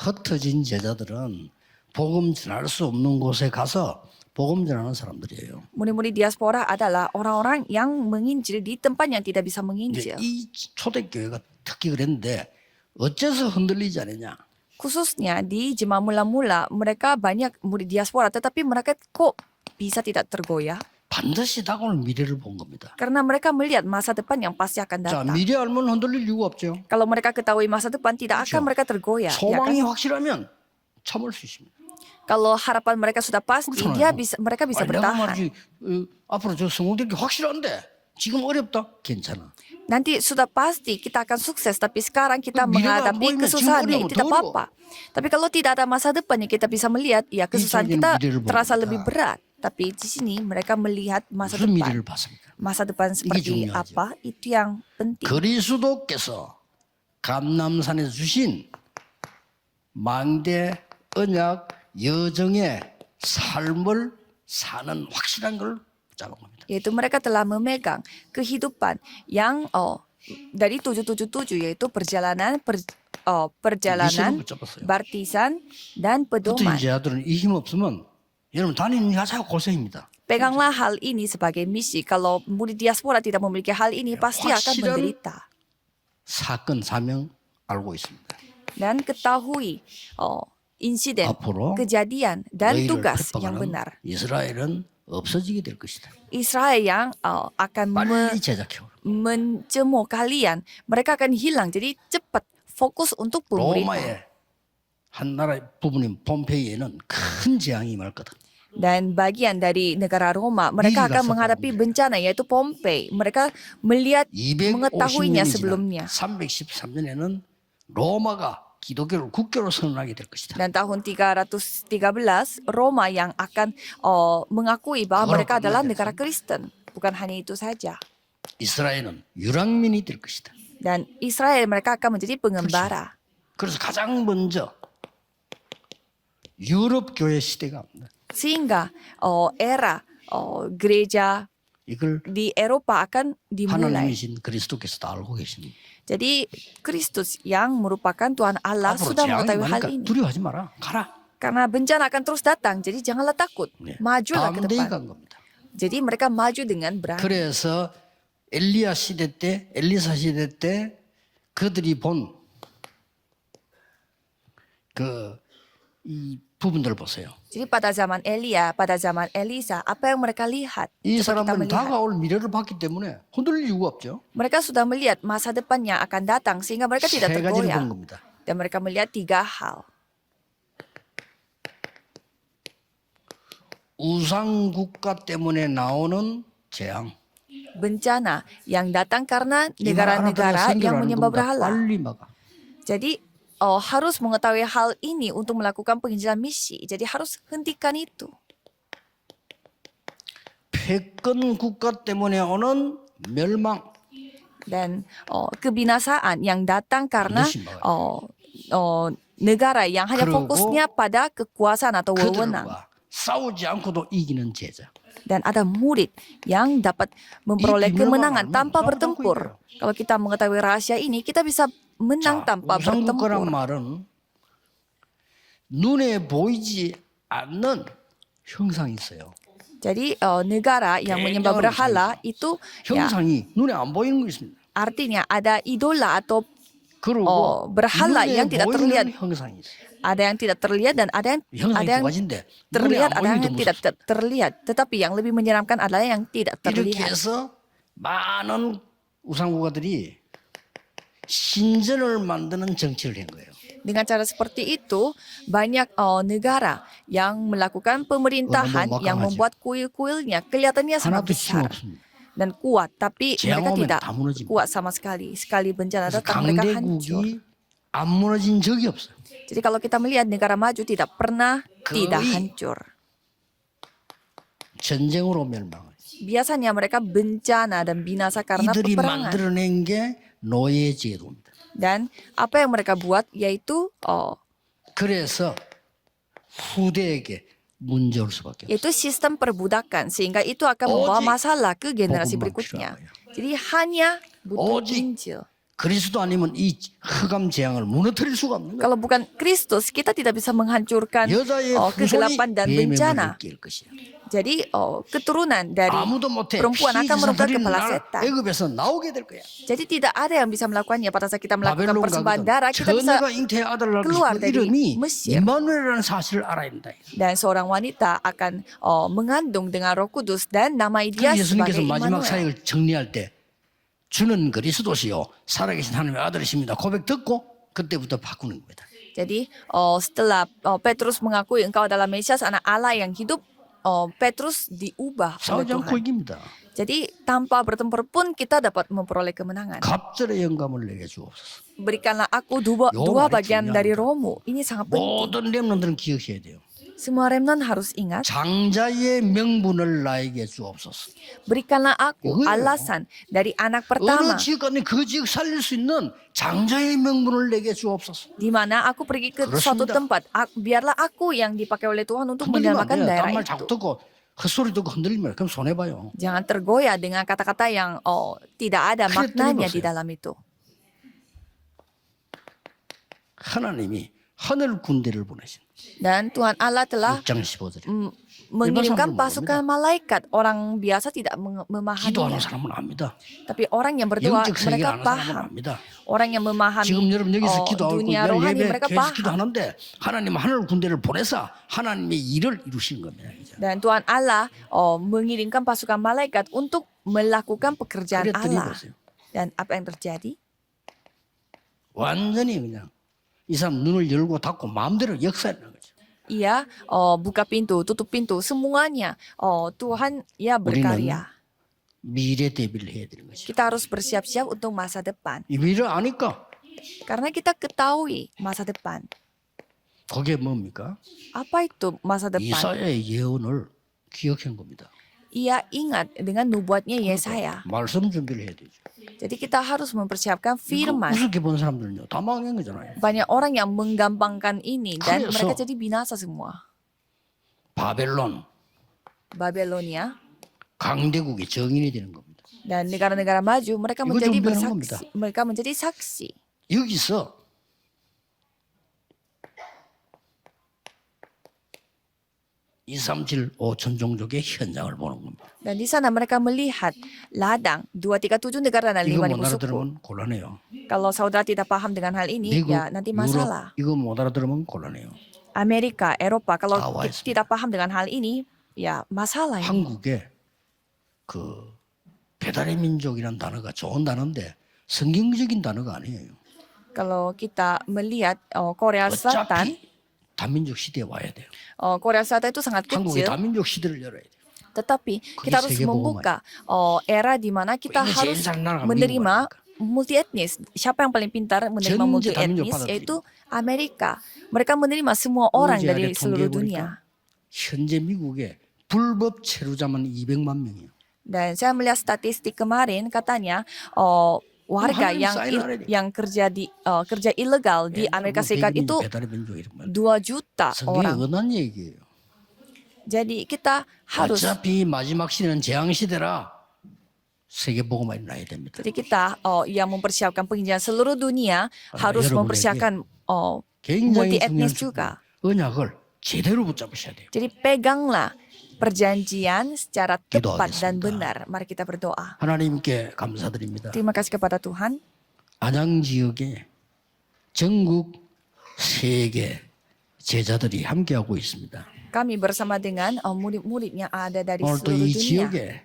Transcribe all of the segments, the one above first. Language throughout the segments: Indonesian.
흩어진 제자들은 복음 전할 수 없는 곳에 가서 복음 전하는 사람들이에요. Murid-murid diaspora adalah orang-orang yang menginjil di tempat yang tidak bisa 이제 menginjil. 이 초대교회가 특히 그랬는데 어째서 흔들리지 않느냐? Khususnya di jemaah mula-mula, mereka banyak murid diaspora, tetapi mereka kok bisa tidak tergoyah? 반드시 다가올 미래를 본 겁니다. Karena mereka melihat masa depan yang pasti akan 자, datang. 미래 알면 흔들릴 이유가 없죠. Kalau mereka ketahui masa depan, tidak akan mereka tergoyah. Ya kan? 소망이 확실하면 참을 수 있습니다. Kalau harapan mereka sudah pasti, mereka bisa 내가 bertahan. 말이지 앞으로 저 성공될 게 확실한데 지금 어렵다. 괜찮아. Nanti sudah pasti kita akan sukses, tapi sekarang kita 미래가 안 menghadapi 보이면 kesusahan, 지금 itu tidak 어려워, apa-apa. Tapi kalau tidak ada masa depan yang kita bisa melihat, ya kesusahan 이쪽에는 kita 미래를 보는 terasa 거다. lebih berat. Tapi di sini mereka melihat masa 무슨 depan. 미래를 봤습니까? Masa depan seperti 중요하죠. apa, itu yang penting. 그리스도께서 감람산에 주신 망대 언약 여정의 삶을 사는 확실한 걸 붙잡은 겁니다. Yaitu mereka telah memegang kehidupan yang dari 777, yaitu perjalanan, 미션을 붙잡았어요. baptisan, dan 붙은 pedoman. 제자들은 이 힘 없으면 여러분 다니는 자체가 고생입니다. Peganglah hal ini sebagai misi. Kalau murid diaspora tidak memiliki hal ini, pasti akan 확실한 menderita. 사건 사명 알고 있습니다. Dan ketahui insiden, 앞으로 kejadian, dan 너희를 tugas yang 핍박하는 benar. 이스라엘은 없어지게 될 것이다. Israel yang akan 빨리 제작해. mencemooh kalian, mereka akan hilang. Jadi cepat fokus untuk pemerintah. 로마의 한 나라의 부분인 폼페이에는 큰 재앙이 임할 거다. Dan bagian dari negara Roma, mereka 위기가 akan menghadapi bencana, yaitu Pompei. Mereka melihat, mengetahuinya 250년이 sebelumnya. 지난 313년에는 로마가 기독교를 국교로 선언하게 될 것이다. Dan tahun 313, Roma yang akan mengakui bahwa mereka adalah negara Kristen. Bukan hanya itu saja. 이스라엘은 유랑민이 될 것이다. Dan Israel mereka akan menjadi pengembara. 그래서 가장 먼저 유럽 교회 시대가 옵니다. Sehingga era gereja 이걸 di Eropa akan dimulai. 하나님이신 그리스도께서도 알고 계십니다. Jadi Kristus yang merupakan Tuhan Allah 앞으로 sudah 재앙이 mengetahui hal 많으니까 ini. 두려워하지 마라. 가라. Karena bencana akan terus datang, jadi janganlah takut. 네. Majulah ke 담대히 depan. 간 겁니다. Jadi mereka maju dengan berani. 그래서 엘리야 시대 때, 엘리사 시대 때 그들이 본 이 부분들 보세요. Jadi pada zaman Elia, pada zaman Elisa, apa yang mereka lihat? 이 Coba kita 사람들은 melihat. 다가올 미래를 봤기 때문에 흔들릴 이유가 없죠. Mereka sudah melihat masa depan yang akan datang sehingga mereka tidak 세 가지를 tergoyah. 본 겁니다. Dan mereka melihat 3 hal. 우상 국가 때문에 나오는 재앙. Bencana yang datang karena 이 negara-negara 나라들은 yang 선교를 하는 menyembah 것보다 berhala. 빨리 막아. Jadi harus mengetahui hal ini untuk melakukan penginjilan misi. Jadi harus hentikan itu. 패권 국가 때문에 오는 멸망. Dan kebinasaan yang datang karena 반드시 막아야 negara yang hanya 그리고 fokusnya pada kekuasaan atau wewenang. 그들과 싸우지 않고도 이기는 제자. Dan ada murid yang dapat memperoleh 이 kemenangan 비밀만 tanpa 알면 bertempur. Kalau kita mengetahui rahasia ini, kita bisa menang tanpa 우상 국가란 bertempur. 말은 눈에 보이지 않는 형상이 있어요. Jadi negara yang menyembah 굉장한 berhala itu ya, 형상이 눈에 안 보이는 거 있습니다. artinya ada idola atau 그리고 berhala 눈에 yang tidak 보이는 terlihat. 형상이 있어요. Ada yang tidak terlihat dan ada 형상이 yang 두 가지인데 눈에 terlihat, 안 ada yang 보이는 게 tidak 무섭습니다. terlihat. Tetapi yang lebih menyeramkan adalah yang tidak 이렇게 terlihat. 해서 많은 우상국가들이 신전을 만드는 정치를 한 거예요. Dengan cara seperti itu, banyak negara yang melakukan pemerintahan 너무 yang 막강하죠. membuat kuil-kuilnya kelihatannya sangat 하나도 besar 힘없습니다. dan kuat, tapi 재앙 mereka 오면 tidak 다 무너집니다. kuat sama sekali. Sekali bencana 그래서 datang, mereka hancur. 강대국이 안 무너진 적이 없어요. Jadi kalau kita melihat negara maju tidak pernah tidak 거의 hancur. 전쟁으로 멸망을. Biasanya mereka bencana dan binasa karena 이들이 peperangan. 만들어낸 게 노예 제도입니다. Dan apa yang mereka buat yaitu 그래서 후대에게 문제 올 수밖에 없어요. yaitu sistem perbudakan sehingga itu akan membawa 오직 masalah ke generasi 복음만 berikutnya. 필요한 거예요. Jadi hanya butuh 오직 Injil. 그리스도 아니면 이 흑암 재앙을 무너뜨릴 수가 없는 거예요. Kalau bukan Kristus, kita tidak bisa menghancurkan 여자의 후손이 kegelapan dan 뱀의 bencana. 물을 낄 것이야. Jadi keturunan dari 아무도 못해. perempuan akan merupakan 피지사들인 kepala 날 setan. 애굽에서 나오게 될 거야. Jadi tidak ada yang bisa melakukannya. Pada saat kita melakukan 바벨론 persembahan 가거든. darah, kita bisa 처녀가 잉태의 아들을 낳고 keluar 그 dari 이름이 Mesir. 임마누엘이라는 사실을 알아야 된다. dan seorang wanita akan mengandung dengan Roh Kudus dan nama dia 그래서 sebagai 예수님께서 마지막 Immanuel. 사역을 정리할 때 주는 그리스도시요 살아계신 하나님의 아들이십니다. 고백 듣고 그때부터 바꾸는 겁니다. Jadi setelah Petrus mengakui engkau adalah Mesias anak Allah yang hidup, Petrus diubah oleh 싸우지 않고 Tuhan. 이깁니다. Jadi tanpa bertempur pun kita dapat memperoleh kemenangan. 갑절의 영감을 내게 주옵소서. Berikanlah aku dua 말이 bagian 중요합니다. dari rohmu. Ini sangat penting. 모든 렘넌들은 기억해야 돼요. Semua remnant harus ingat. 장자의 명분을 나에게 주옵소서. Berikanlah aku 이거예요. alasan dari anak 어느 pertama. 지역 가든 그 지역 살릴 수 있는 장자의 명분을 내게 주옵소서. Di mana aku pergi ke suatu 그렇습니다. tempat, biarlah aku yang dipakai oleh Tuhan untuk 흔들리면 안 menyelamatkan 돼요. daerah 딴말 itu. 자꾸 듣고 헛소리 듣고 흔들리면 그럼 손해봐요. Jangan tergoyah dengan kata-kata yang tidak ada 그래, maknanya 들어보세요. di dalam itu. 하나님이 하늘 군대를 보내신 Dan Tuhan Allah telah 6장 15절에 mengirimkan 일반 사람은 pasukan malaikat. Orang biasa tidak 기도하는 memahaminya. 사람은 압니다. Tapi orang yang berdoa, 영적 세계를 mereka 아는 사람은 paham. 압니다. Orang yang memahami 지금 여러분 여기서 기도하고 dunia rohani, mereka 계속 paham. 기도하는데 하나님 하늘 군대를 보내서 하나님의 일을 이루시는 겁니다. Dan Tuhan Allah mengirimkan pasukan malaikat untuk melakukan pekerjaan 그랬더니 Allah. 보세요. Dan apa yang terjadi? 완전히 그냥 이 사람 눈을 열고 닫고 마음대로 역사하는 거죠. Ia buka pintu, tutup pintu, semuanya Tuhan ya berkarya. 미래 대비를 해야 되는 거죠. Kita harus bersiap-siap untuk masa depan. 이 미래를 아니까 Karena kita ketahui masa depan. 그게 뭡니까? Apa itu masa depan? 이사야의 예언을 기억한 겁니다. Ia ingat dengan nubuatnya Yesaya. 말씀 준비를 해야 되죠. Jadi kita harus mempersiapkan firman. 우습게 본 사람들은요 다 망한 거잖아요. Banyak orang yang menggampangkan ini dan 그래서 mereka jadi binasa semua. 바벨론 Babelonia 강대국의 정인이 되는 겁니다. dan negara-negara maju mereka 이거 menjadi 준비하는 bersaksi. 겁니다. Mereka menjadi saksi. 여기서 237 5천 종족의 현장을 보는 겁니다. Dan di sana mereka melihat ladang 237 negara dan 이거 5.000 못 suku. 알아들으면 곤란해요. Kalau saudara tidak paham dengan hal ini, 미국, ya nanti 유럽 masalah. 이거 못 알아들으면 곤란해요. Amerika, Eropa, kalau 나와 kita 있습니다. tidak paham dengan hal ini, ya masalah ini. 한국에 그 배달의 민족이라는 단어가 좋은 단어인데 성경적인 단어가 아니에요. Kalau kita melihat Korea Selatan, 어차피 다민족 시대에 와야 돼요. Korea Selatan itu sangat 한국이 kecil, 다민족 시대를 열어야 돼요. tetapi 그게 kita harus 세계 membuka era di mana kita 이거 제일 harus 잘 나가는 menerima 미국 multi etnis. Siapa yang paling pintar menerima 전제 multi 다민족 etnis? 받아들이고. Yaitu Amerika. Mereka menerima semua orang 어제 dari 아래 seluruh 통계 dunia. 보니까 현재 미국에 불법 체류자만 200만 명이에요. Dan saya melihat statistik kemarin katanya warga 하나님 사인 알아야 돼. yang kerja ilegal di Amerika Serikat itu 배달의 민족 이런 말. 2 juta 성경에 orang. 언한 얘기예요. Jadi kita harus 어차피 마지막 시대는 재앙 시대라 세계 복음화에 나야 됩니다. jadi kita yang mempersiapkan penginjilan seluruh dunia harus 여러분에게 mempersiapkan 굉장히 multi 중요한 etnis juga. 언약을 제대로 붙잡으셔야 돼요. Jadi peganglah perjanjian secara tepat dan 기도하겠습니다. benar. Mari kita berdoa. 하나님께 감사드립니다. Terima kasih kepada Tuhan. 안양 지역에 전국 세계 제자들이 함께하고 있습니다. Kami bersama dengan murid-murid yang ada dari 오늘 또 seluruh 이 dunia. 지역에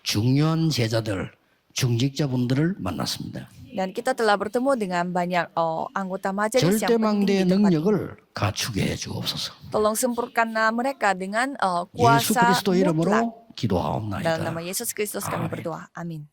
중요한 제자들, 중직자분들을 만났습니다. Dan kita telah bertemu dengan banyak anggota majelis yang penting 절대망대의 di tempat ini. 능력을 갖추게 해 주옵소서. Tolong sempurnakanlah mereka dengan 예수 kuasa 그리스도 mutlak. 이름으로 Dalam 기도하옵나이다. nama Yesus Kristus kami berdoa. Amin.